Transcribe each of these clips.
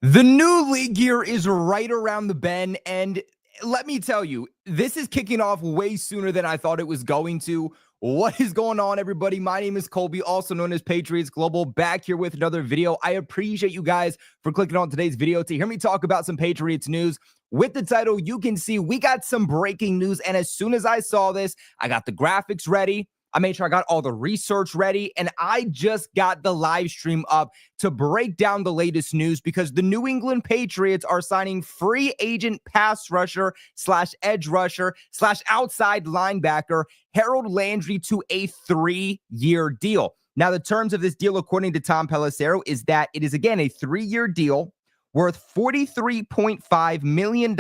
The new league year is right around the bend, and let me tell you, this is kicking off way sooner than I thought it was going to. What is going on, everybody? My name is Colby, also known as Patriots Global, back here with another video. I appreciate you guys for clicking on today's video to hear me talk about some Patriots news. With the title, you can see we got some breaking news, and as soon as I saw this, I got the graphics ready. I made sure I got all the research ready, and I just got the live stream up to break down the latest news because the New England Patriots are signing free agent pass rusher slash edge rusher slash outside linebacker Harold Landry to a 3-year deal. Now, the terms of this deal, according to Tom Pelissero, is that it is, again, a 3-year deal worth $43.5 million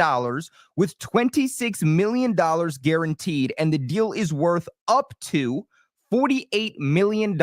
with $26 million guaranteed, and the deal is worth up to $48 million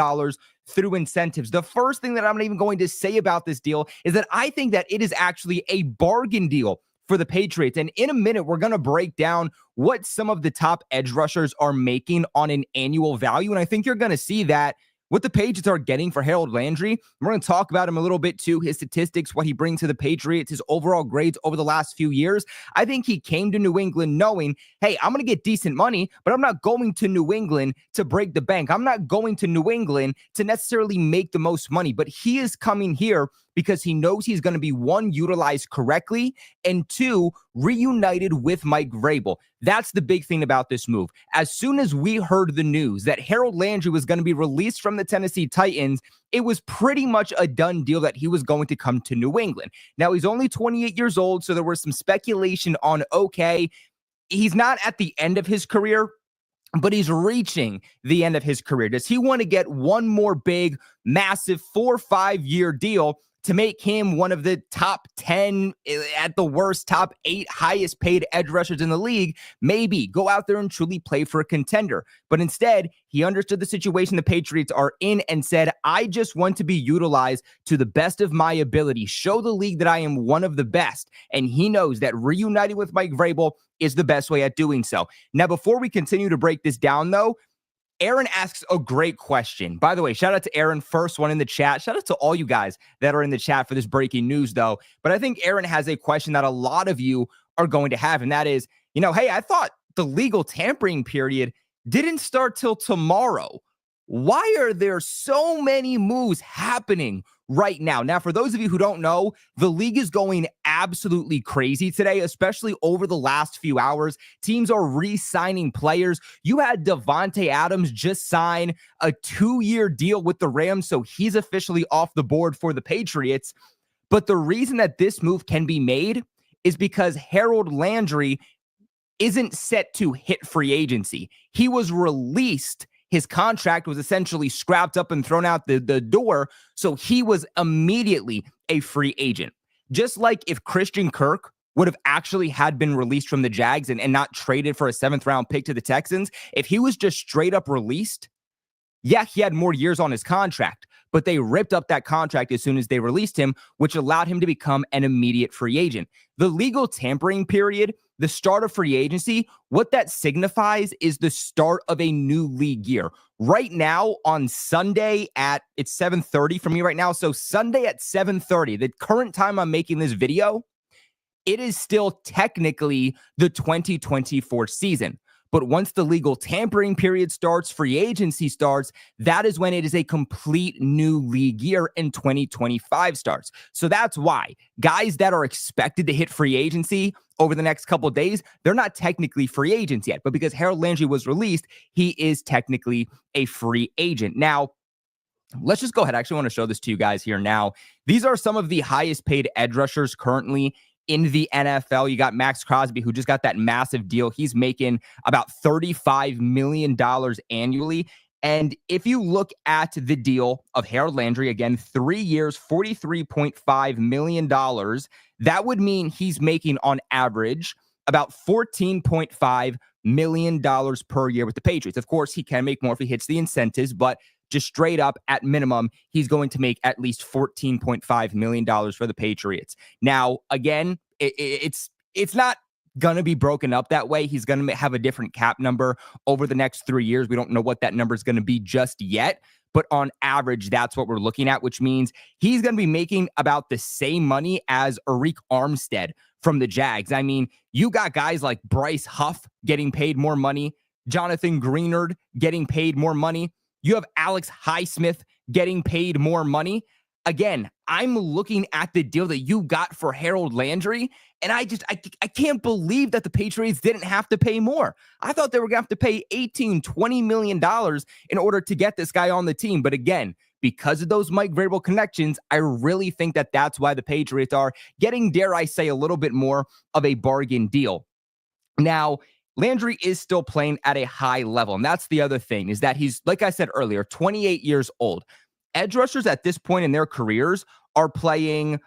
through incentives. The first thing that I'm not even going to say about this deal is that I think that it is actually a bargain deal for the Patriots. And in a minute, we're going to break down what some of the top edge rushers are making on an annual value. And I think you're going to see that what the Patriots are getting for Harold Landry. We're going to talk about him a little bit too, his statistics, what he brings to the Patriots, his overall grades over the last few years. I think he came to New England knowing, hey, I'm going to get decent money, but I'm not going to New England to break the bank. I'm not going to New England to necessarily make the most money, but he is coming here because he knows he's going to be, one, utilized correctly, and two, reunited with Mike Vrabel. That's the big thing about this move. As soon as we heard the news that Harold Landry was going to be released from the Tennessee Titans, it was pretty much a done deal that he was going to come to New England. Now, he's only 28 years old, so there was some speculation on, okay, he's not at the end of his career, but he's reaching the end of his career. Does he want to get one more big, massive 4 or 5 year deal to make him one of the top 10, at the worst, top 8 highest paid edge rushers in the league? Maybe go out there and truly play for a contender. But instead, he understood the situation the Patriots are in and said, I just want to be utilized to the best of my ability, show the league that I am one of the best. And he knows that reuniting with Mike Vrabel is the best way at doing so. Now, before we continue to break this down, though, Aaron asks a great question. By the way, shout out to Aaron, first one in the chat. Shout out to all you guys that are in the chat for this breaking news, though. But I think Aaron has a question that a lot of you are going to have, and that is, hey, I thought the legal tampering period didn't start till tomorrow. Why are there so many moves happening right now? Now, for those of you who don't know, the league is going absolutely crazy today, especially over the last few hours. Teams are re-signing players. You had Devontae Adams just sign a 2-year deal with the Rams, so he's officially off the board for the Patriots. But the reason that this move can be made is because Harold Landry isn't set to hit free agency. He was released. His contract was essentially scrapped up and thrown out the door, so he was immediately a free agent. Just like if Christian Kirk would have actually had been released from the Jags and not traded for a 7th-round pick to the Texans, if he was just straight up released, yeah, he had more years on his contract, but they ripped up that contract as soon as they released him, which allowed him to become an immediate free agent. The legal tampering period, the start of free agency, what that signifies is the start of a new league year. Right now on Sunday it's 7:30 for me right now. So Sunday at 7:30, the current time I'm making this video, it is still technically the 2024 season. But once the legal tampering period starts, free agency starts, that is when it is a complete new league year and 2025 starts. So that's why guys that are expected to hit free agency over the next couple of days, they're not technically free agents yet. But because Harold Landry was released, he is technically a free agent. Now, let's just go ahead. I actually want to show this to you guys here now. These are some of the highest paid edge rushers currently in the NFL. You got Max Crosby, who just got that massive deal. He's making about $35 million annually. And if you look at the deal of Harold Landry, again, 3 years, $43.5 million, that would mean he's making on average about $14.5 million per year with the Patriots. Of course, he can make more if he hits the incentives, but just straight up at minimum, he's going to make at least $14.5 million for the Patriots. Now, again, it's not going to be broken up that way. He's going to have a different cap number over the next 3 years. We don't know what that number is going to be just yet. but on average, that's what we're looking at, which means he's going to be making about the same money as Arik Armstead from the Jags. I mean, you got guys like Bryce Huff getting paid more money, Jonathan Greenard getting paid more money. You have Alex Highsmith getting paid more money. Again, I'm looking at the deal that you got for Harold Landry, and I can't believe that the Patriots didn't have to pay more. I thought they were going to have to pay $18-20 million in order to get this guy on the team. But again, because of those Mike Vrabel connections, I really think that that's why the Patriots are getting, dare I say, a little bit more of a bargain deal. Now, Landry is still playing at a high level, and that's the other thing, is that he's, like I said earlier, 28 years old. Edge rushers at this point in their careers are playing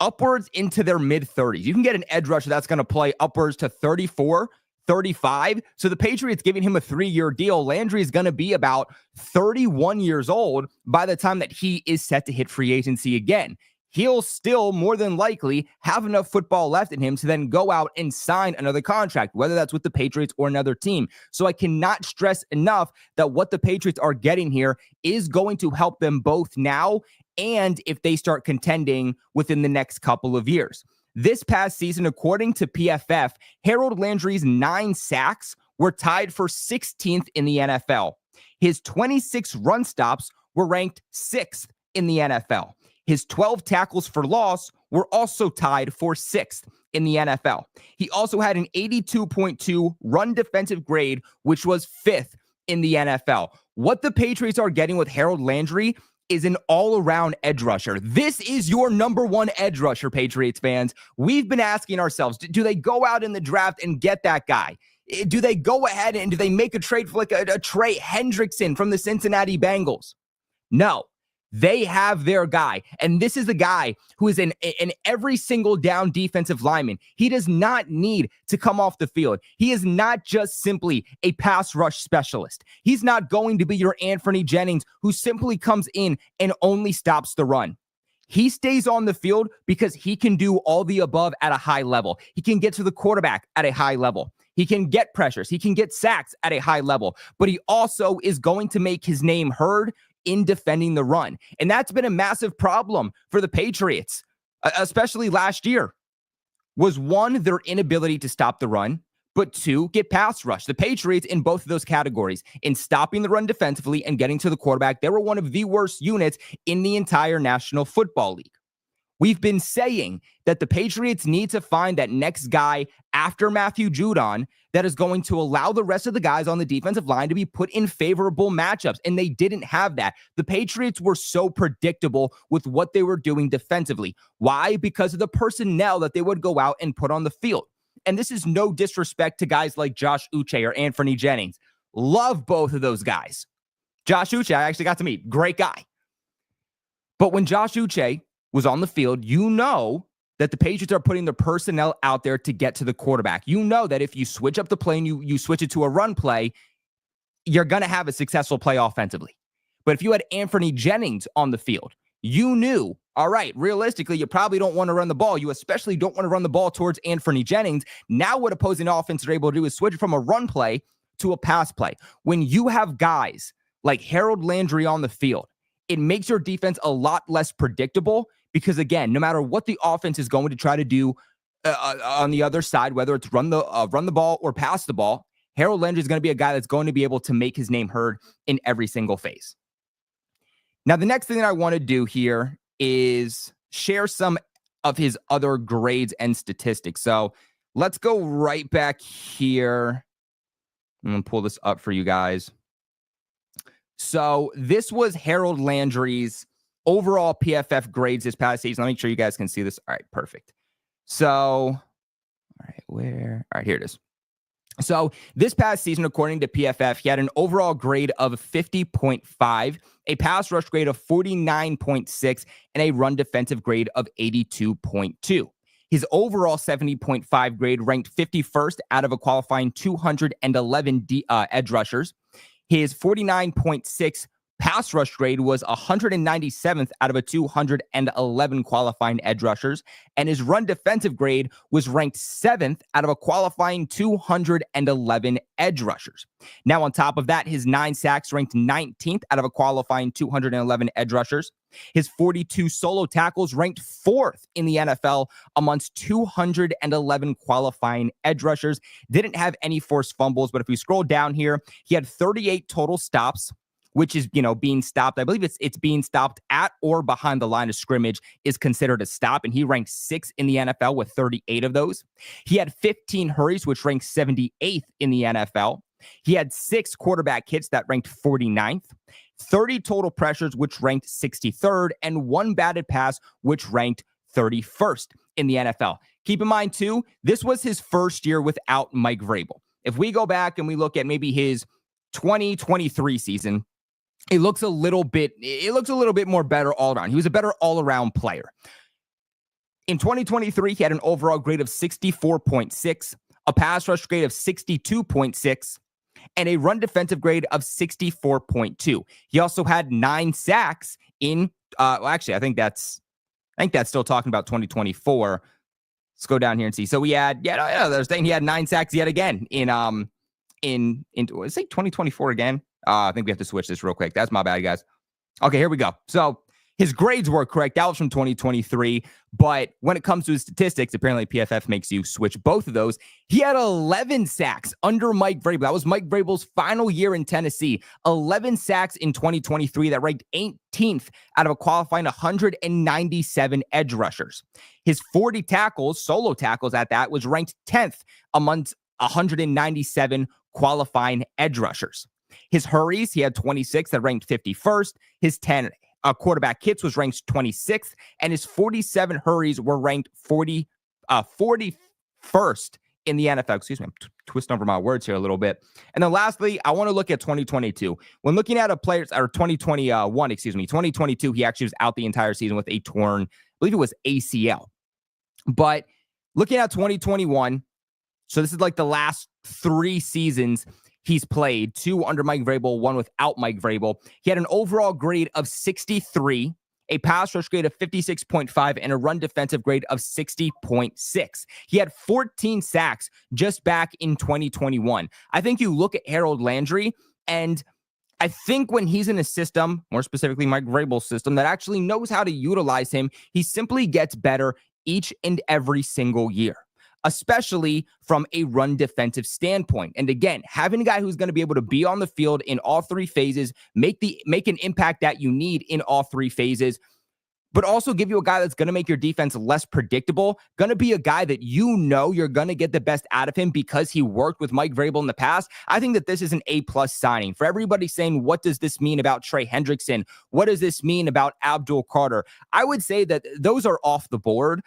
upwards into their mid-30s. You can get an edge rusher that's going to play upwards to 34, 35. So the Patriots giving him a 3-year deal. Landry is going to be about 31 years old by the time that he is set to hit free agency again. He'll still more than likely have enough football left in him to then go out and sign another contract, whether that's with the Patriots or another team. So I cannot stress enough that what the Patriots are getting here is going to help them both now and if they start contending within the next couple of years. This past season, according to PFF, Harold Landry's 9 sacks were tied for 16th in the NFL. His 26 run stops were ranked 6th in the NFL. His 12 tackles for loss were also tied for 6th in the NFL. He also had an 82.2 run defensive grade, which was 5th in the NFL. What the Patriots are getting with Harold Landry is an all-around edge rusher. This is your number one edge rusher, Patriots fans. We've been asking ourselves, do they go out in the draft and get that guy? Do they go ahead and do they make a trade for like a Trey Hendrickson from the Cincinnati Bengals? No. They have their guy, and this is the guy who is in every single down defensive lineman. He does not need to come off the field. He is not just simply a pass rush specialist. He's not going to be your Anthony Jennings who simply comes in and only stops the run. He stays on the field because he can do all the above at a high level. He can get to the quarterback at a high level. He can get pressures. He can get sacks at a high level, but he also is going to make his name heard in defending the run. And that's been a massive problem for the Patriots, especially last year, was 1, their inability to stop the run, but 2, get pass rush. The Patriots in both of those categories, in stopping the run defensively and getting to the quarterback, they were one of the worst units in the entire National Football League. We've been saying that the Patriots need to find that next guy after Matthew Judon that is going to allow the rest of the guys on the defensive line to be put in favorable matchups, and they didn't have that. The Patriots were so predictable with what they were doing defensively. Why? Because of the personnel that they would go out and put on the field. And this is no disrespect to guys like Josh Uche or Anthony Jennings. Love both of those guys. Josh Uche, I actually got to meet. Great guy. But when Josh Uche was on the field, you know that the Patriots are putting their personnel out there to get to the quarterback. You know that if you switch up the play and you switch it to a run play, you're going to have a successful play offensively. But if you had Anthony Jennings on the field, you knew, all right, realistically, you probably don't want to run the ball. You especially don't want to run the ball towards Anthony Jennings. Now what opposing offenses are able to do is switch from a run play to a pass play. When you have guys like Harold Landry on the field, it makes your defense a lot less predictable. Because again, no matter what the offense is going to try to do on the other side, whether it's run the ball or pass the ball, Harold Landry is going to be a guy that's going to be able to make his name heard in every single phase. Now, the next thing that I want to do here is share some of his other grades and statistics. So let's go right back here. I'm going to pull this up for you guys. So this was Harold Landry's overall PFF grades this past season. Let me make sure you guys can see this. All right, perfect. So, all right, here it is. So this past season, according to PFF, he had an overall grade of 50.5, a pass rush grade of 49.6, and a run defensive grade of 82.2. His overall 70.5 grade ranked 51st out of a qualifying 211 edge rushers. His 49.6 pass rush grade was 197th out of a 211 qualifying edge rushers, and his run defensive grade was ranked 7th out of a qualifying 211 edge rushers. Now, on top of that, his 9 sacks ranked 19th out of a qualifying 211 edge rushers. His 42 solo tackles ranked 4th in the NFL amongst 211 qualifying edge rushers. Didn't have any forced fumbles, but if we scroll down here, he had 38 total stops, which is, being stopped. I believe it's being stopped at or behind the line of scrimmage is considered a stop, and he ranked 6th in the NFL with 38 of those. He had 15 hurries, which ranked 78th in the NFL. He had 6 quarterback hits that ranked 49th, 30 total pressures, which ranked 63rd, and 1 batted pass, which ranked 31st in the NFL. Keep in mind, too, this was his first year without Mike Vrabel. If we go back and we look at maybe his 2023 season, it looks a little bit more better all around. He was a better all-around player. In 2023, he had an overall grade of 64.6, a pass rush grade of 62.6, and a run defensive grade of 64.2. He also had 9 sacks in, I think that's still talking about 2024. Let's go down here and see. So we had, they're saying he had 9 sacks yet again in 2024 again. I think we have to switch this real quick. That's my bad, guys. Okay, here we go. So his grades were correct. That was from 2023. But when it comes to his statistics, apparently PFF makes you switch both of those. He had 11 sacks under Mike Vrabel. That was Mike Vrabel's final year in Tennessee. 11 sacks in 2023 that ranked 18th out of a qualifying 197 edge rushers. His 40 tackles, solo tackles at that, was ranked 10th amongst 197 qualifying edge rushers. His hurries, he had 26 that ranked 51st. His 10 quarterback hits was ranked 26th, and his 47 hurries were ranked 41st in the NFL. Excuse me, I'm twisting over my words here a little bit. And then lastly, I want to look at 2022. When looking at 2022, he actually was out the entire season with a torn, I believe it was ACL. But looking at 2021, so this is like the last 3 seasons he's played, 2 under Mike Vrabel, 1 without Mike Vrabel. He had an overall grade of 63, a pass rush grade of 56.5, and a run defensive grade of 60.6. He had 14 sacks just back in 2021. I think you look at Harold Landry, and I think when he's in a system, more specifically Mike Vrabel's system, that actually knows how to utilize him, he simply gets better each and every single year, especially from a run defensive standpoint. And again, having a guy who's going to be able to be on the field in all 3 phases, make an impact that you need in all 3 phases, but also give you a guy that's going to make your defense less predictable, going to be a guy that you're going to get the best out of him because he worked with Mike Vrabel in the past. I think that this is an A+ signing. For everybody saying, what does this mean about Trey Hendrickson? What does this mean about Abdul Carter? I would say that those are off the board.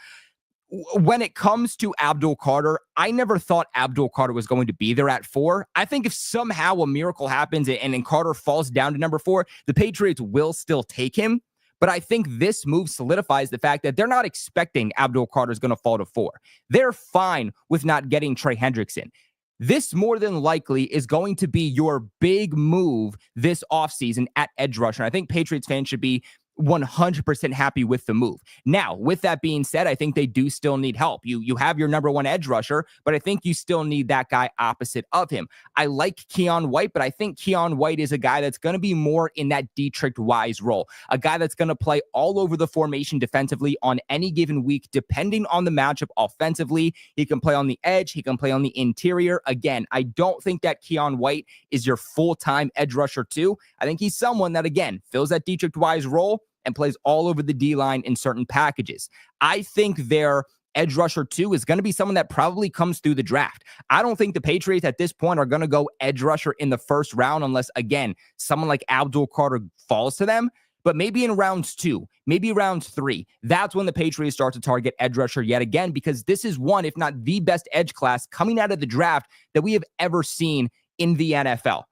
When it comes to Abdul Carter, I never thought Abdul Carter was going to be there at 4. I think if somehow a miracle happens and Carter falls down to number 4, the Patriots will still take him. But I think this move solidifies the fact that they're not expecting Abdul Carter is going to fall to 4. They're fine with not getting Trey Hendrickson. This more than likely is going to be your big move this offseason at edge rusher. And I think Patriots fans should be 100% happy with the move. Now, with that being said, I think they do still need help. You have your number 1 edge rusher, but I think you still need that guy opposite of him. I like Keion White, but I think Keion White is a guy that's going to be more in that Dietrich Wise role, a guy that's going to play all over the formation defensively on any given week, depending on the matchup offensively. He can play on the edge. He can play on the interior. Again, I don't think that Keion White is your full-time edge rusher too. I think he's someone that, again, fills that Dietrich Wise role and plays all over the D-line in certain packages. I think their edge rusher 2 is going to be someone that probably comes through the draft. I don't think the Patriots at this point are going to go edge rusher in the first round unless, again, someone like Abdul Carter falls to them. But maybe in rounds 2, maybe rounds 3, that's when the Patriots start to target edge rusher yet again, because this is one, if not the best edge class coming out of the draft that we have ever seen in the NFL.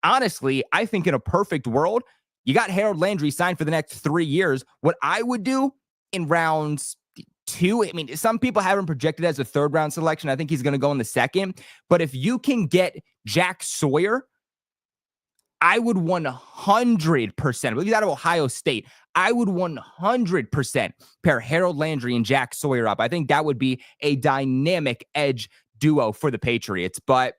Honestly, I think in a perfect world, you got Harold Landry signed for the next 3 years. What I would do in rounds 2, I mean, some people have him projected as a 3rd round selection. I think he's going to go in the 2nd. But if you can get Jack Sawyer, I would 100%, he's out of Ohio State. I would 100% pair Harold Landry and Jack Sawyer up. I think that would be a dynamic edge duo for the Patriots. But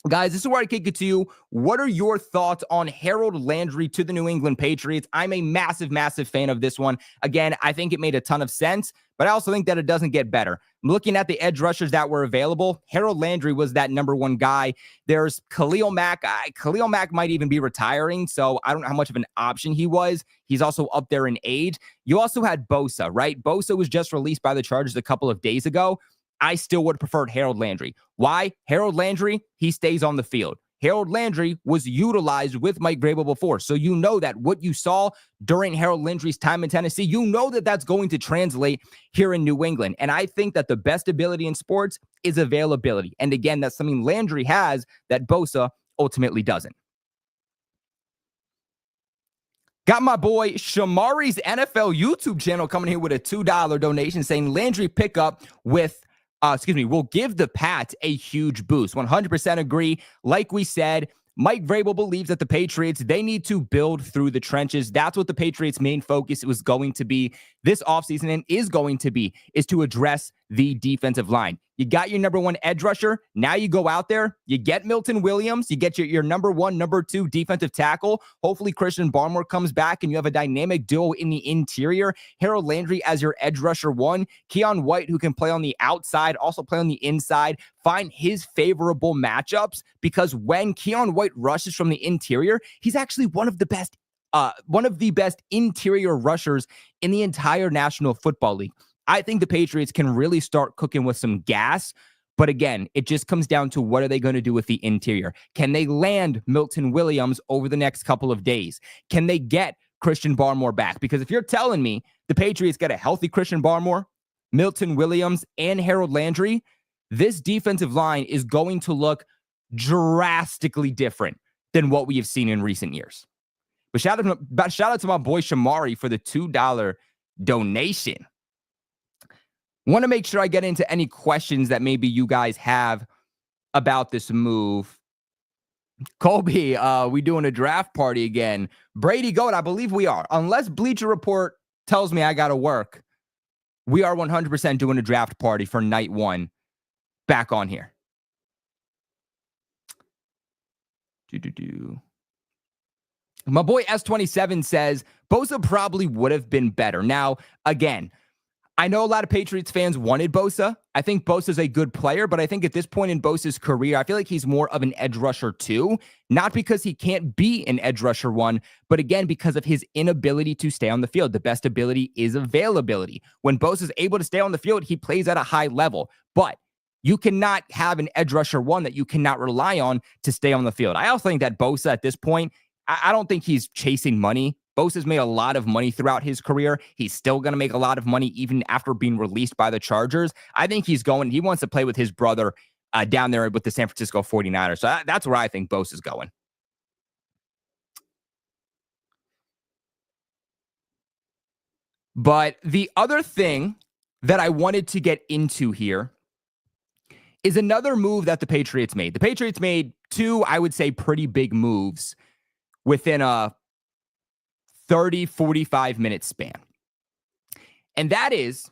guys, this is where I kick it to you. What are your thoughts on Harold Landry to the New England Patriots? I'm a massive, massive fan of this one. Again, I think it made a ton of sense, but I also think that it doesn't get better. I'm looking at the edge rushers that were available. Harold Landry was that number one guy. There's Khalil Mack. Khalil Mack might even be retiring, so I don't know how much of an option he was. He's also up there in age. You also had Bosa, right? Bosa was just released by the Chargers a couple of days ago. I still would have preferred Harold Landry. Why? Harold Landry, he stays on the field. Harold Landry was utilized with Mike Vrabel before. So you know that what you saw during Harold Landry's time in Tennessee, you know that that's going to translate here in New England. And I think that the best ability in sports is availability. And again, that's something Landry has that Bosa ultimately doesn't. Got my boy Shamari's NFL YouTube channel coming here with a $2 donation saying Landry pickup with will give the Pats a huge boost. 100% agree. Like we said, Mike Vrabel believes that the Patriots, they need to build through the trenches. That's what the Patriots' main focus was going to be this offseason and is going to be, is to address the defensive line. You got your number one edge rusher. Now you go out there, you get Milton Williams, you get your number one, number two defensive tackle. Hopefully Christian Barmore comes back and you have a dynamic duo in the interior. Harold Landry as your edge rusher one. Keon White, who can play on the outside, also play on the inside. Find his favorable matchups, because when Keon White rushes from the interior, he's actually one of the best interior rushers in the entire National Football League. I think the Patriots can really start cooking with some gas. But again, it just comes down to what are they going to do with the interior? Can they land Milton Williams over the next couple of days? Can they get Christian Barmore back? Because if you're telling me the Patriots get a healthy Christian Barmore, Milton Williams, and Harold Landry, this defensive line is going to look drastically different than what we have seen in recent years. But shout out to my boy Shamari for the $2 donation. Want to make sure I get into any questions that maybe you guys have about this move. Colby, we doing a draft party again? Brady Goat, I believe we are. Unless Bleacher Report tells me I got to work, we are 100% doing a draft party for night one back on here. My boy S27 says Bosa probably would have been better. Now, again, I know a lot of Patriots fans wanted Bosa. I think Bosa's a good player, but I think at this point in Bosa's career, I feel like he's more of an edge rusher too. Not because he can't be an edge rusher one, but again, because of his inability to stay on the field. The best ability is availability. When Bosa's able to stay on the field, he plays at a high level. But you cannot have an edge rusher one that you cannot rely on to stay on the field. I also think that Bosa at this point, I don't think he's chasing money. Bosa's made a lot of money throughout his career. He's still going to make a lot of money even after being released by the Chargers. I think he wants to play with his brother down there with the San Francisco 49ers. So that's where I think Bosa's going. But the other thing that I wanted to get into here is another move that the Patriots made. The Patriots made two, I would say, pretty big moves within a 30, 45-minute span. And that is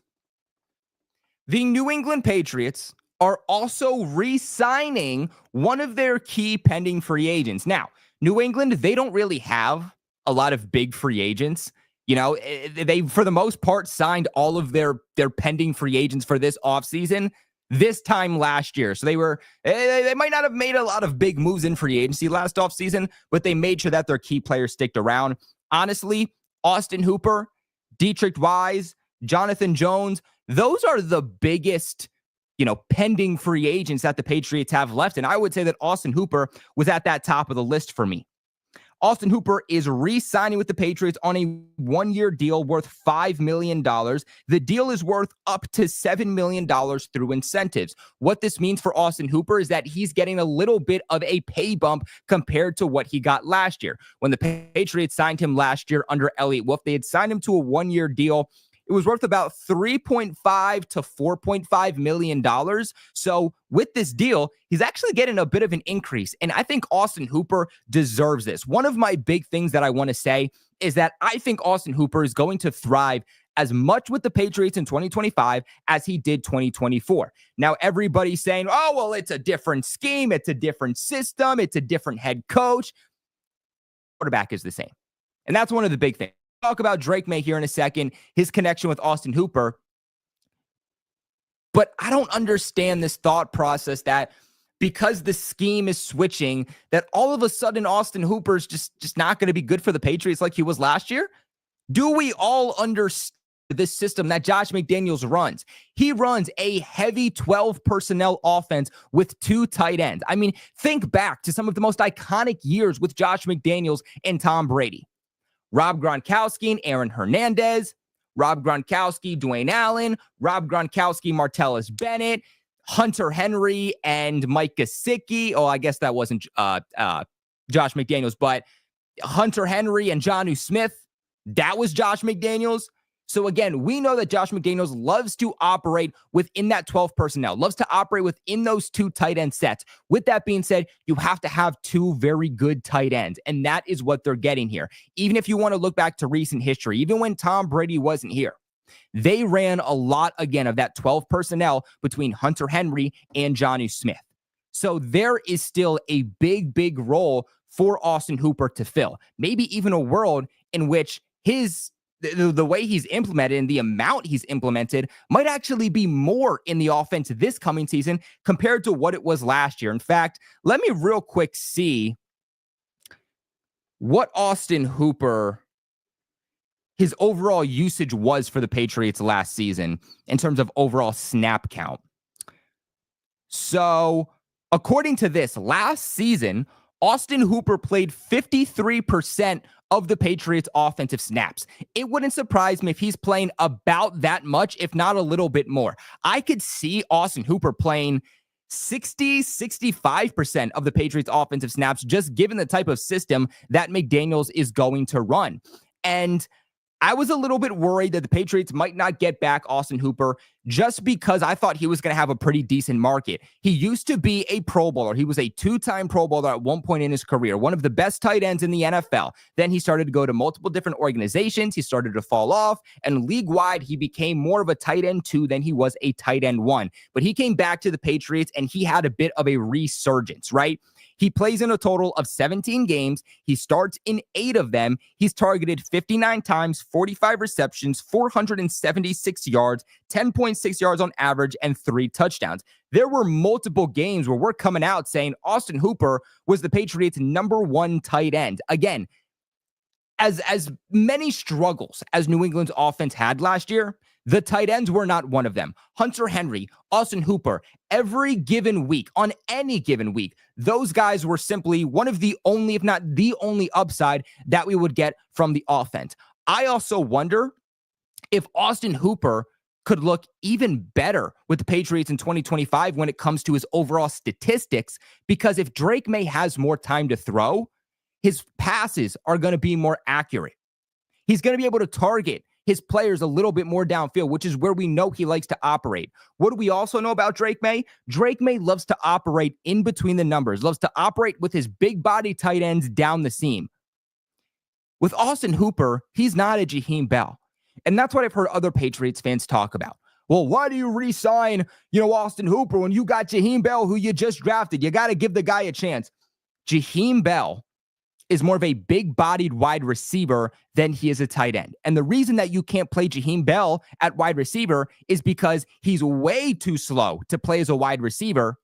the New England Patriots are also re-signing one of their key pending free agents. Now, New England, they don't really have a lot of big free agents. You know, they, for the most part, signed all of their pending free agents for this offseason this time last year. So they might not have made a lot of big moves in free agency last offseason, but they made sure that their key players sticked around. Honestly, Austin Hooper, Dietrich Wise, Jonathan Jones, those are the biggest, pending free agents that the Patriots have left. And I would say that Austin Hooper was at that top of the list for me. Austin Hooper is re-signing with the Patriots on a one-year deal worth $5 million. The deal is worth up to $7 million through incentives. What this means for Austin Hooper is that he's getting a little bit of a pay bump compared to what he got last year. When the Patriots signed him last year under Elliott Wolf, they had signed him to a one-year deal. it was worth about $3.5 to $4.5 million. So with this deal, he's actually getting a bit of an increase. And I think Austin Hooper deserves this. One of my big things that I want to say is that I think Austin Hooper is going to thrive as much with the Patriots in 2025 as he did 2024. Now, everybody's saying, oh, well, it's a different scheme. It's a different system. It's a different head coach. Quarterback is the same. And that's one of the big things. Talk about Drake May here in a second, his connection with Austin Hooper. But I don't understand this thought process that because the scheme is switching, that all of a sudden Austin Hooper's just not going to be good for the Patriots like he was last year. Do we all understand this system that Josh McDaniels runs? He runs a heavy 12 personnel offense with 2 tight ends. I mean, think back to some of the most iconic years with Josh McDaniels and Tom Brady. Rob Gronkowski and Aaron Hernandez, Rob Gronkowski, Dwayne Allen, Rob Gronkowski, Martellus Bennett, Hunter Henry, and Mike Gesicki. Oh, I guess that wasn't Josh McDaniels, but Hunter Henry and Jonnu Smith, that was Josh McDaniels. So again, we know that Josh McDaniels loves to operate within that 12 personnel, loves to operate within those 2 tight end sets. With that being said, you have to have 2 very good tight ends, and that is what they're getting here. Even if you want to look back to recent history, even when Tom Brady wasn't here, they ran a lot, again, of that 12 personnel between Hunter Henry and Jonnu Smith. So there is still a big, big role for Austin Hooper to fill. Maybe even a world in which the way he's implemented and the amount he's implemented might actually be more in the offense this coming season compared to what it was last year. In fact, let me real quick see what Austin Hooper, his overall usage was for the Patriots last season in terms of overall snap count. So according to this, last season, Austin Hooper played 53% of the Patriots' offensive snaps. It wouldn't surprise me if he's playing about that much, if not a little bit more. I could see Austin Hooper playing 65% of the Patriots' offensive snaps, just given the type of system that McDaniels is going to run. And I was a little bit worried that the Patriots might not get back Austin Hooper just because I thought he was going to have a pretty decent market. He used to be a Pro Bowler. He was a 2-time Pro Bowler at one point in his career, one of the best tight ends in the NFL. Then he started to go to multiple different organizations. He started to fall off, and league-wide, he became more of a tight end 2 than he was a tight end 1. But he came back to the Patriots, and he had a bit of a resurgence, right? He plays in a total of 17 games. He starts in 8 of them. He's targeted 59 times, 45 receptions, 476 yards, 10.6 yards on average, and 3 touchdowns. There were multiple games where we're coming out saying Austin Hooper was the Patriots' number 1 tight end. Again, as many struggles as New England's offense had last year, the tight ends were not one of them. Hunter Henry, Austin Hooper, every given week, on any given week, those guys were simply one of the only, if not the only upside that we would get from the offense. I also wonder if Austin Hooper could look even better with the Patriots in 2025 when it comes to his overall statistics, because if Drake May has more time to throw, his passes are going to be more accurate. He's going to be able to target his players a little bit more downfield, which is where we know he likes to operate. What do we also know about Drake May? Drake May loves to operate in between the numbers, loves to operate with his big body tight ends down the seam. With Austin Hooper, he's not a Jaheim Bell. And that's what I've heard other Patriots fans talk about. Well, why do you re-sign, Austin Hooper when you got Jaheim Bell, who you just drafted? You got to give the guy a chance. Jaheim Bell is more of a big-bodied wide receiver than he is a tight end. And the reason that you can't play Jaheim Bell at wide receiver is because he's way too slow to play as a wide receiver,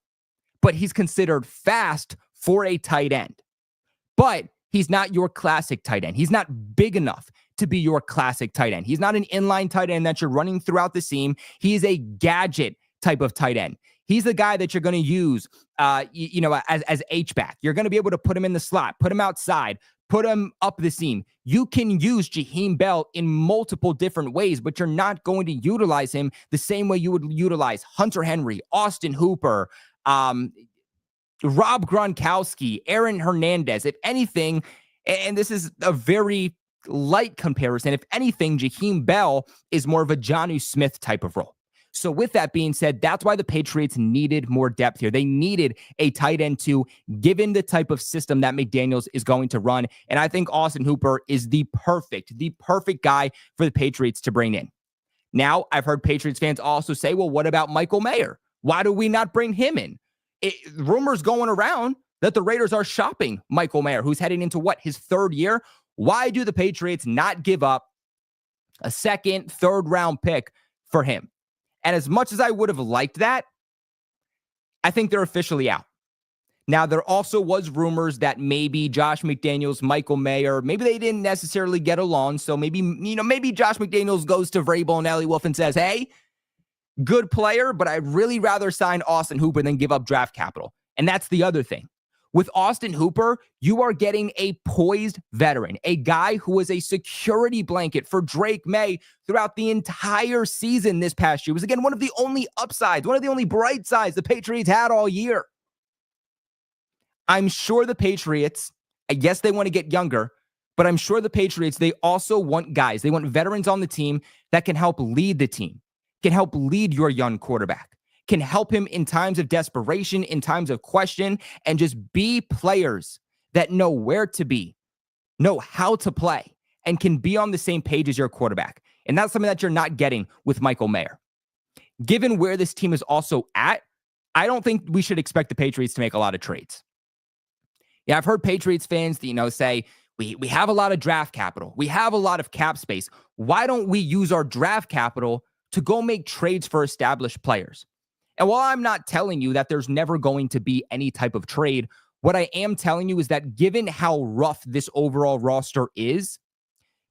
but he's considered fast for a tight end. But he's not your classic tight end. He's not big enough to be your classic tight end. He's not an inline tight end that you're running throughout the seam. He is a gadget type of tight end. He's the guy that you're going to use, as H-back. You're going to be able to put him in the slot, put him outside, put him up the seam. You can use Jaheim Bell in multiple different ways, but you're not going to utilize him the same way you would utilize Hunter Henry, Austin Hooper, Rob Gronkowski, Aaron Hernandez. If anything, and this is a very light comparison. If anything, Jaheim Bell is more of a Jonnu Smith type of role. So with that being said, that's why the Patriots needed more depth here. They needed a tight end too, given the type of system that McDaniels is going to run. And I think Austin Hooper is the perfect guy for the Patriots to bring in. Now, I've heard Patriots fans also say, well, what about Michael Mayer? Why do we not bring him in? Rumors going around that the Raiders are shopping Michael Mayer, who's heading into his third year. Why do the Patriots not give up a second, third round pick for him? And as much as I would have liked that, I think they're officially out. Now, there also was rumors that maybe Josh McDaniels, Michael Mayer, maybe they didn't necessarily get along. So maybe Josh McDaniels goes to Vrabel and Ellie Wolf and says, hey, good player, but I'd really rather sign Austin Hooper than give up draft capital. And that's the other thing. With Austin Hooper, you are getting a poised veteran, a guy who was a security blanket for Drake May throughout the entire season this past year. It was, again, one of the only upsides, one of the only bright sides the Patriots had all year. I'm sure the Patriots, I guess they want to get younger, but I'm sure the Patriots, they also want guys, they want veterans on the team that can help lead the team, can help lead your young quarterback, can help him in times of desperation, in times of question, and just be players that know where to be, know how to play, and can be on the same page as your quarterback. And that's something that you're not getting with Michael Mayer. Given where this team is also at, I don't think we should expect the Patriots to make a lot of trades. Yeah, I've heard Patriots fans, say, we have a lot of draft capital. We have a lot of cap space. Why don't we use our draft capital to go make trades for established players? And while I'm not telling you that there's never going to be any type of trade, what I am telling you is that given how rough this overall roster is,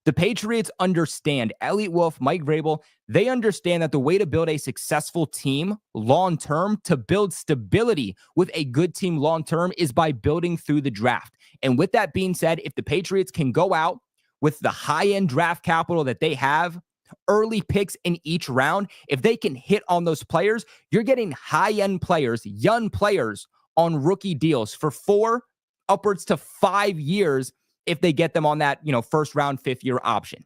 the Patriots understand, Elliott Wolf, Mike Vrabel, they understand that the way to build a successful team long-term, to build stability with a good team long-term, is by building through the draft. And with that being said, if the Patriots can go out with the high-end draft capital that they have, early picks in each round, if they can hit on those players, you're getting high-end players, young players on rookie deals for 4 upwards to 5 years if they get them on that, first round, 5th year option.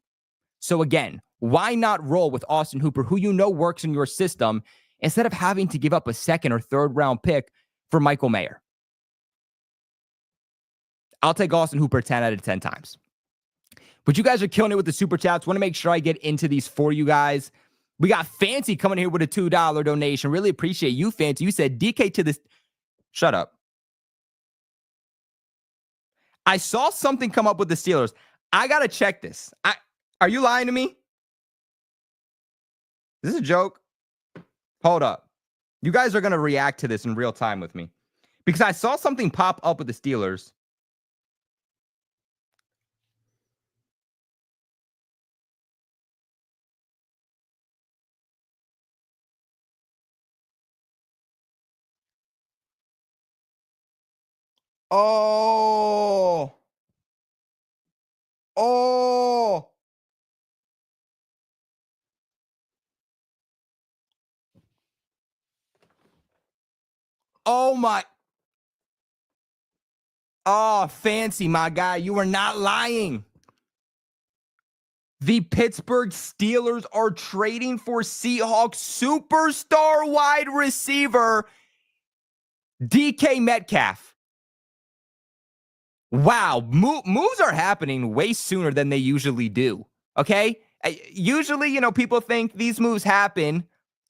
So again, why not roll with Austin Hooper, who works in your system, instead of having to give up a 2nd or 3rd round pick for Michael Mayer? I'll take Austin Hooper 10 out of 10 times. But you guys are killing it with the super chats. Want to make sure I get into these for you guys. We got Fancy coming here with a $2 donation. Really appreciate you, Fancy. You said DK to this. Shut up. I saw something come up with the Steelers. I got to check this. Are you lying to me? Is this a joke? Hold up. You guys are going to react to this in real time with me, because I saw something pop up with the Steelers. Oh. Oh my. Oh, Fancy, my guy. You are not lying. The Pittsburgh Steelers are trading for Seahawks superstar wide receiver DK Metcalf. Wow. Moves are happening way sooner than they usually do. Okay? Usually, people think these moves happen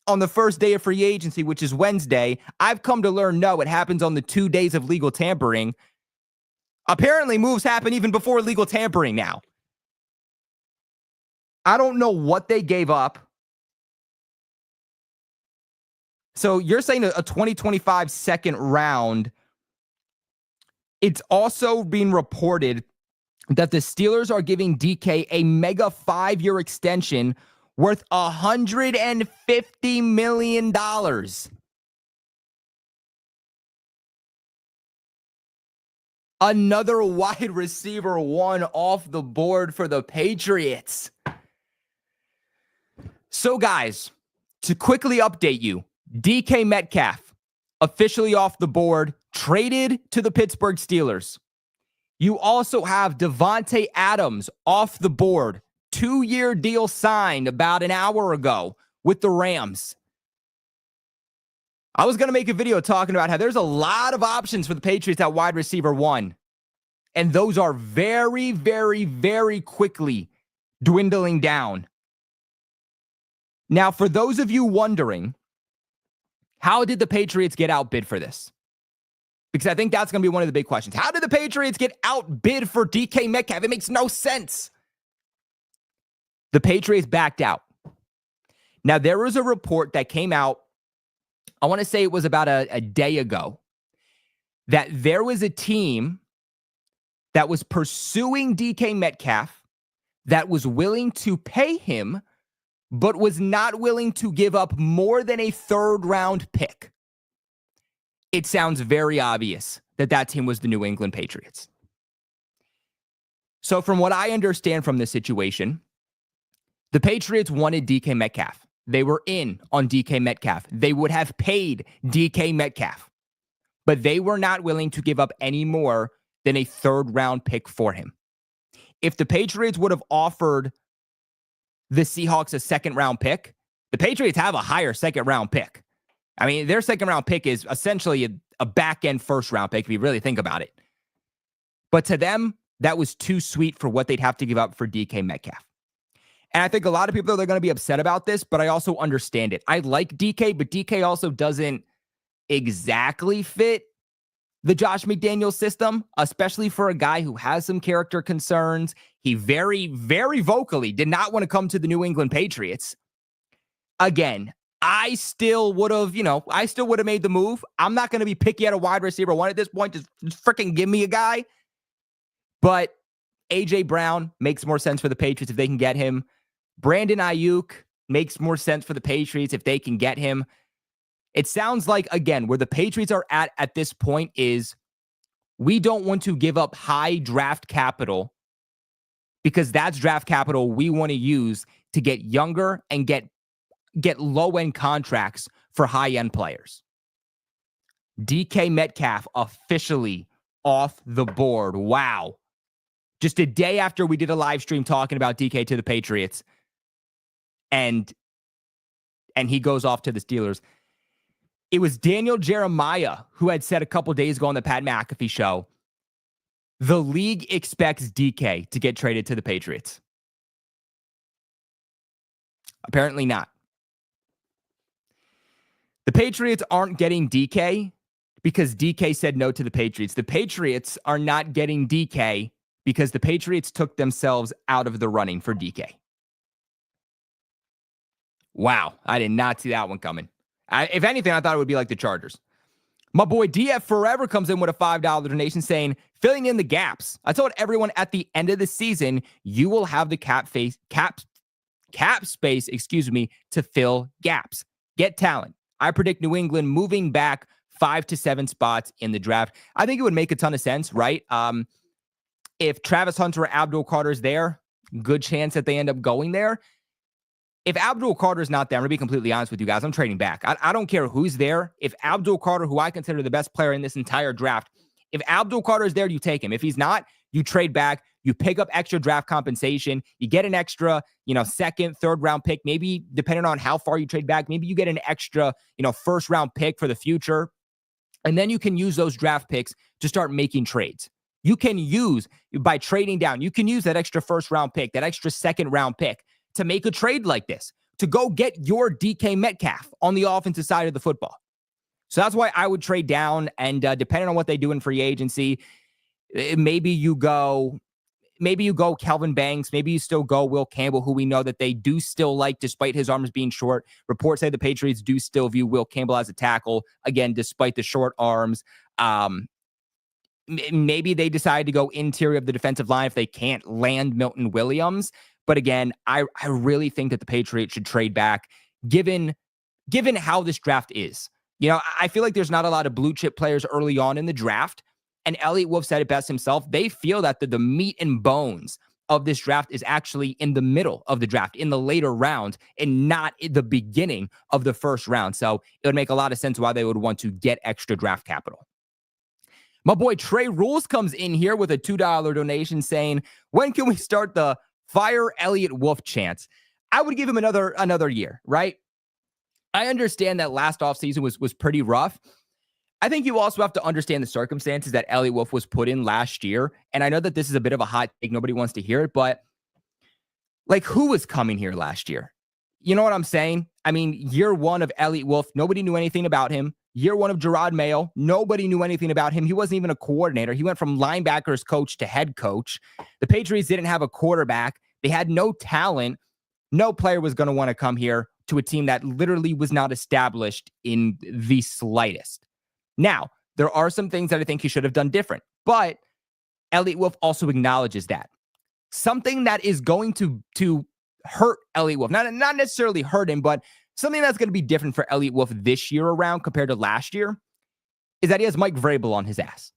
on the first day of free agency, which is Wednesday. I've come to learn, no, it happens on the 2 days of legal tampering. Apparently, moves happen even before legal tampering now. I don't know what they gave up. So you're saying a 2025 second round. It's also being reported that the Steelers are giving DK a mega 5-year extension worth $150 million. Another wide receiver one off the board for the Patriots. So, guys, to quickly update you, DK Metcalf officially off the board, traded to the Pittsburgh Steelers. You also have Devontae Adams off the board. 2-year deal signed about an hour ago with the Rams. I was going to make a video talking about how there's a lot of options for the Patriots at wide receiver 1. And those are very, very, very quickly dwindling down. Now, for those of you wondering, how did the Patriots get outbid for this? Because I think that's going to be one of the big questions. How did the Patriots get outbid for DK Metcalf? It makes no sense. The Patriots backed out. Now, there was a report that came out, I want to say it was about a day ago, that there was a team that was pursuing DK Metcalf that was willing to pay him, but was not willing to give up more than a 3rd-round pick. It sounds very obvious that that team was the New England Patriots. So from what I understand from this situation, the Patriots wanted DK Metcalf. They were in on DK Metcalf. They would have paid DK Metcalf, but they were not willing to give up any more than a 3rd-round pick for him. If the Patriots would have offered the Seahawks a 2nd-round pick, the Patriots have a higher 2nd-round pick. I mean, their 2nd-round pick is essentially a back-end 1st-round pick, if you really think about it. But to them, that was too sweet for what they'd have to give up for DK Metcalf. And I think a lot of people are going to be upset about this, but I also understand it. I like DK, but DK also doesn't exactly fit the Josh McDaniels system, especially for a guy who has some character concerns. He very, very vocally did not want to come to the New England Patriots. Again, I still would have made the move. I'm not going to be picky at a wide receiver 1 at this point. Just freaking give me a guy. But A.J. Brown makes more sense for the Patriots if they can get him. Brandon Ayuk makes more sense for the Patriots if they can get him. It sounds like, again, where the Patriots are at this point is we don't want to give up high draft capital because that's draft capital we want to use to get younger and get low-end contracts for high-end players. DK Metcalf officially off the board. Wow. Just a day after we did a live stream talking about DK to the Patriots, and he goes off to the Steelers. It was Daniel Jeremiah who had said a couple days ago on the Pat McAfee show, the league expects DK to get traded to the Patriots. Apparently not. The Patriots aren't getting DK because DK said no to the Patriots. The Patriots are not getting DK because the Patriots took themselves out of the running for DK. Wow, I did not see that one coming. If anything, I thought it would be like the Chargers. My boy DF Forever comes in with a $5 donation saying, filling in the gaps. I told everyone at the end of the season, you will have the cap space, to fill gaps. Get talent. I predict New England moving back 5 to 7 spots in the draft. I think it would make a ton of sense, right? If Travis Hunter or Abdul Carter's there, good chance that they end up going there. If Abdul Carter's not there, I'm going to be completely honest with you guys, I'm trading back. I don't care who's there. If Abdul Carter, who I consider the best player in this entire draft, if Abdul Carter is there, you take him. If he's not, you trade back. You pick up extra draft compensation. You get an extra, 2nd, 3rd round pick. Maybe depending on how far you trade back, maybe you get an extra, 1st round pick for the future. And then you can use those draft picks to start making trades. You can use, by trading down, you can use that extra 1st round pick, that extra 2nd round pick to make a trade like this, to go get your DK Metcalf on the offensive side of the football. So that's why I would trade down, and depending on what they do in free agency, maybe you go Kelvin Banks, maybe you still go Will Campbell, who we know that they do still like, despite his arms being short. Reports say the Patriots do still view Will Campbell as a tackle, again, despite the short arms. Maybe they decide to go interior of the defensive line if they can't land Milton Williams. But again, I really think that the Patriots should trade back, given how this draft is. I feel like there's not a lot of blue chip players early on in the draft. And Elliot Wolf said it best himself. They feel that the meat and bones of this draft is actually in the middle of the draft, in the later rounds, and not in the beginning of the 1st round. So it would make a lot of sense why they would want to get extra draft capital. My boy Trey Rules comes in here with a $2 donation saying, when can we start the fire Elliott Wolf chants? I would give him another year, right? I understand that last offseason was pretty rough. I think you also have to understand the circumstances that Elliott Wolf was put in last year. And I know that this is a bit of a hot take. Nobody wants to hear it, but like, who was coming here last year? You know what I'm saying? I mean, year one of Elliott Wolf, nobody knew anything about him. Year one of Gerard Mayo, nobody knew anything about him. He wasn't even a coordinator. He went from linebackers coach to head coach. The Patriots didn't have a quarterback. They had no talent. No player was going to want to come here to a team that literally was not established in the slightest. Now, there are some things that I think he should have done different, but Elliott Wolf also acknowledges that. Something that is going to hurt Elliott Wolf, not necessarily hurt him, but something that's going to be different for Elliott Wolf this year around compared to last year is that he has Mike Vrabel on his ass.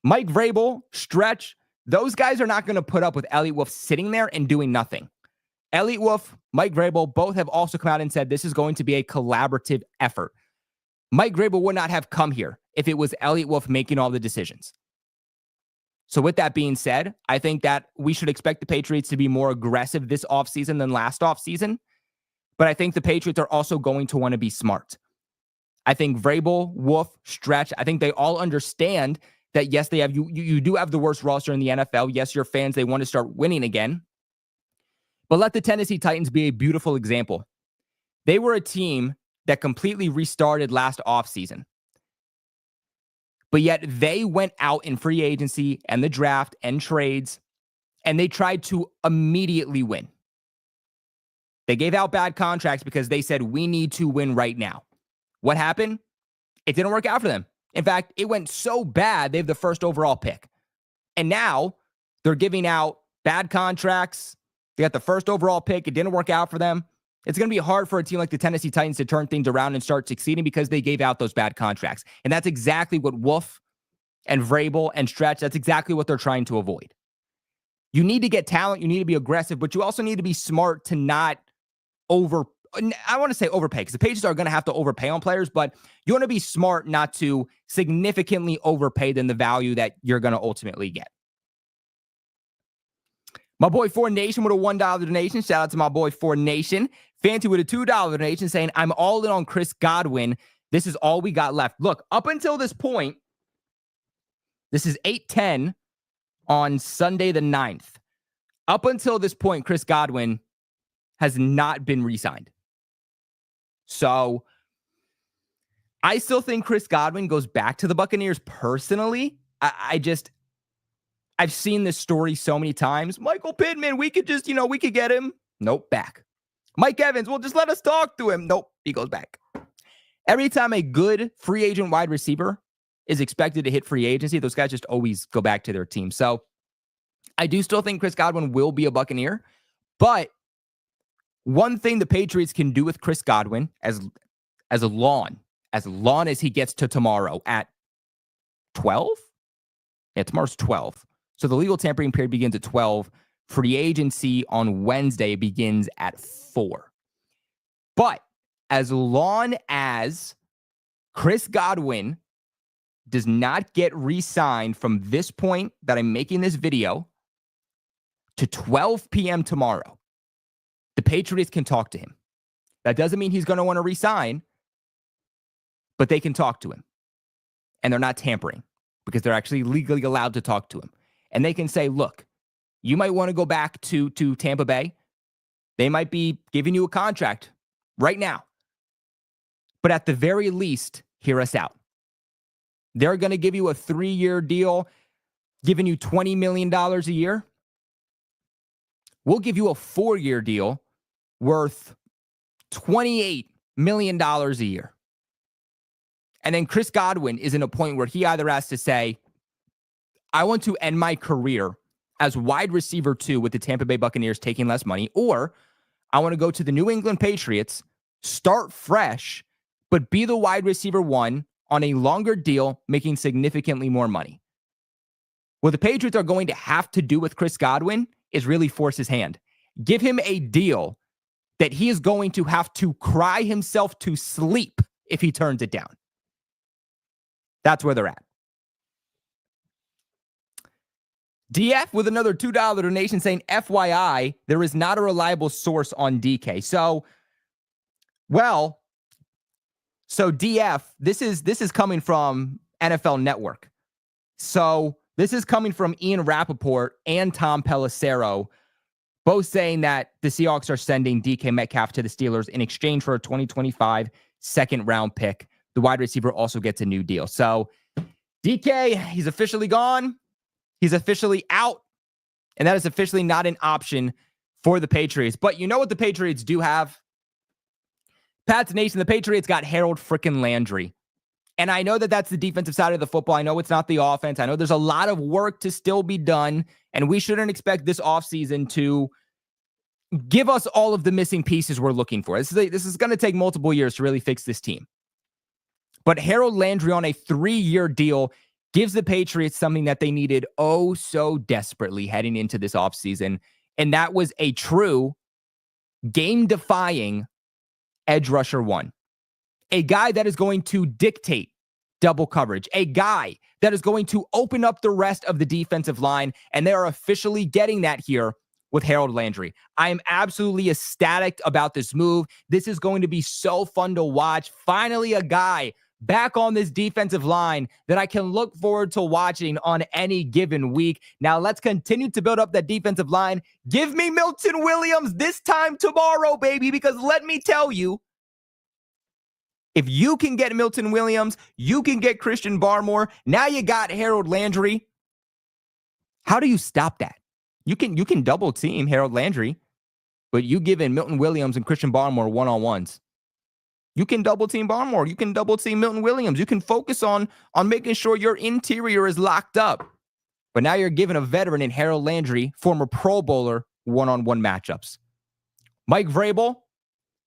Mike Vrabel, Stretch, those guys are not going to put up with Elliott Wolf sitting there and doing nothing. Elliott Wolf, Mike Vrabel, both have also come out and said this is going to be a collaborative effort. Mike Vrabel would not have come here if it was Elliott Wolf making all the decisions. So with that being said, I think that we should expect the Patriots to be more aggressive this offseason than last offseason. But I think the Patriots are also going to want to be smart. I think Vrabel, Wolf, Stretch, I think they all understand that, yes, they have you do have the worst roster in the NFL. Yes, your fans, they want to start winning again. But let the Tennessee Titans be a beautiful example. They were a team that completely restarted last offseason. But yet they went out in free agency and the draft and trades, and they tried to immediately win. They gave out bad contracts because they said, we need to win right now. What happened? It didn't work out for them. In fact, it went so bad, they have the first overall pick. And now they're giving out bad contracts. They got the first overall pick. It didn't work out for them. It's going to be hard for a team like the Tennessee Titans to turn things around and start succeeding because they gave out those bad contracts. And that's exactly what Wolf and Vrabel and Stretch, that's exactly what they're trying to avoid. You need to get talent. You need to be aggressive, but you also need to be smart to not I want to say overpay, because the Patriots are going to have to overpay on players, but you want to be smart not to significantly overpay than the value that you're going to ultimately get. My boy 4Nation with a $1 donation. Shout out to my boy 4Nation. Fancy with a $2 donation saying, I'm all in on Chris Godwin. This is all we got left. Look, up until this point, this is 8:10 on Sunday the 9th. Up until this point, Chris Godwin has not been re-signed. So I still think Chris Godwin goes back to the Buccaneers personally. I've seen this story so many times. Michael Pittman, we could just, we could get him. Nope, back. Mike Evans, well, just let us talk to him. Nope, he goes back. Every time a good free agent wide receiver is expected to hit free agency, those guys just always go back to their team. So I do still think Chris Godwin will be a Buccaneer, but one thing the Patriots can do with Chris Godwin as long as he gets to tomorrow at 12? Yeah, tomorrow's 12. So the legal tampering period begins at 12. Free agency on Wednesday begins at 4. But as long as Chris Godwin does not get re-signed from this point that I'm making this video to 12 p.m. tomorrow, the Patriots can talk to him. That doesn't mean he's going to want to re-sign, but they can talk to him. And they're not tampering because they're actually legally allowed to talk to him. And they can say, look, you might want to go back to Tampa Bay. They might be giving you a contract right now. But at the very least, hear us out. They're going to give you a 3-year deal, giving you $20 million a year. We'll give you a 4-year deal worth $28 million a year. And then Chris Godwin is in a point where he either has to say, I want to end my career as wide receiver 2 with the Tampa Bay Buccaneers taking less money, or I want to go to the New England Patriots, start fresh, but be the wide receiver 1 on a longer deal, making significantly more money. What the Patriots are going to have to do with Chris Godwin is really force his hand. Give him a deal that he is going to have to cry himself to sleep if he turns it down. That's where they're at. DF with another $2 donation saying, FYI, there is not a reliable source on DK. So DF, this is coming from NFL Network. So this is coming from Ian Rappaport and Tom Pelissero, both saying that the Seahawks are sending DK Metcalf to the Steelers in exchange for a 2025 second-round pick. The wide receiver also gets a new deal. So DK, he's officially gone. He's officially out. And that is officially not an option for the Patriots. But you know what the Patriots do have? Pats Nation, the Patriots got Harold frickin' Landry. And I know that that's the defensive side of the football. I know it's not the offense. I know there's a lot of work to still be done. And we shouldn't expect this offseason to give us all of the missing pieces we're looking for. This is going to take multiple years to really fix this team. But Harold Landry on a 3-year deal gives the Patriots something that they needed oh so desperately heading into this offseason. And that was a true game-defying edge rusher one. A guy that is going to dictate double coverage. A guy that is going to open up the rest of the defensive line. And they are officially getting that here with Harold Landry. I am absolutely ecstatic about this move. This is going to be so fun to watch. Finally, a guy back on this defensive line that I can look forward to watching on any given week. Now, let's continue to build up that defensive line. Give me Milton Williams this time tomorrow, baby, because let me tell you, if you can get Milton Williams, you can get Christian Barmore. Now you got Harold Landry. How do you stop that? You can double team Harold Landry, but you give in Milton Williams and Christian Barmore one-on-ones. You can double team Barmore. You can double team Milton Williams. You can focus on making sure your interior is locked up. But now you're giving a veteran in Harold Landry, former Pro Bowler, one-on-one matchups. Mike Vrabel,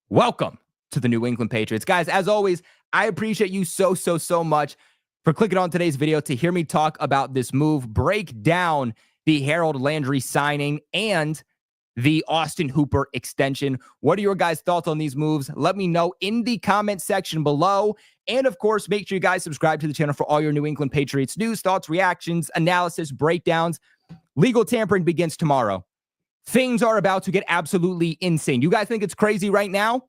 welcome to the New England Patriots. Guys, as always, I appreciate you so much for clicking on today's video to hear me talk about this move, break down the Harold Landry signing and the Austin Hooper extension. What are your guys' thoughts on these moves? Let me know in the comment section below. And of course, make sure you guys subscribe to the channel for all your New England Patriots news, thoughts, reactions, analysis, breakdowns. Legal tampering begins tomorrow. Things are about to get absolutely insane. You guys think it's crazy right now?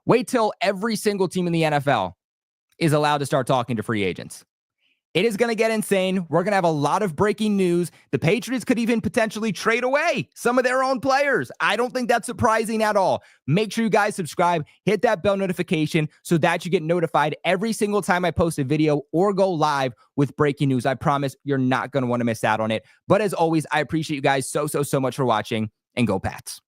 Wait till every single team in the NFL is allowed to start talking to free agents. It is going to get insane. We're going to have a lot of breaking news. The Patriots could even potentially trade away some of their own players. I don't think that's surprising at all. Make sure you guys subscribe, hit that bell notification so that you get notified every single time I post a video or go live with breaking news. I promise you're not going to want to miss out on it. But as always, I appreciate you guys so much for watching, and go Pats.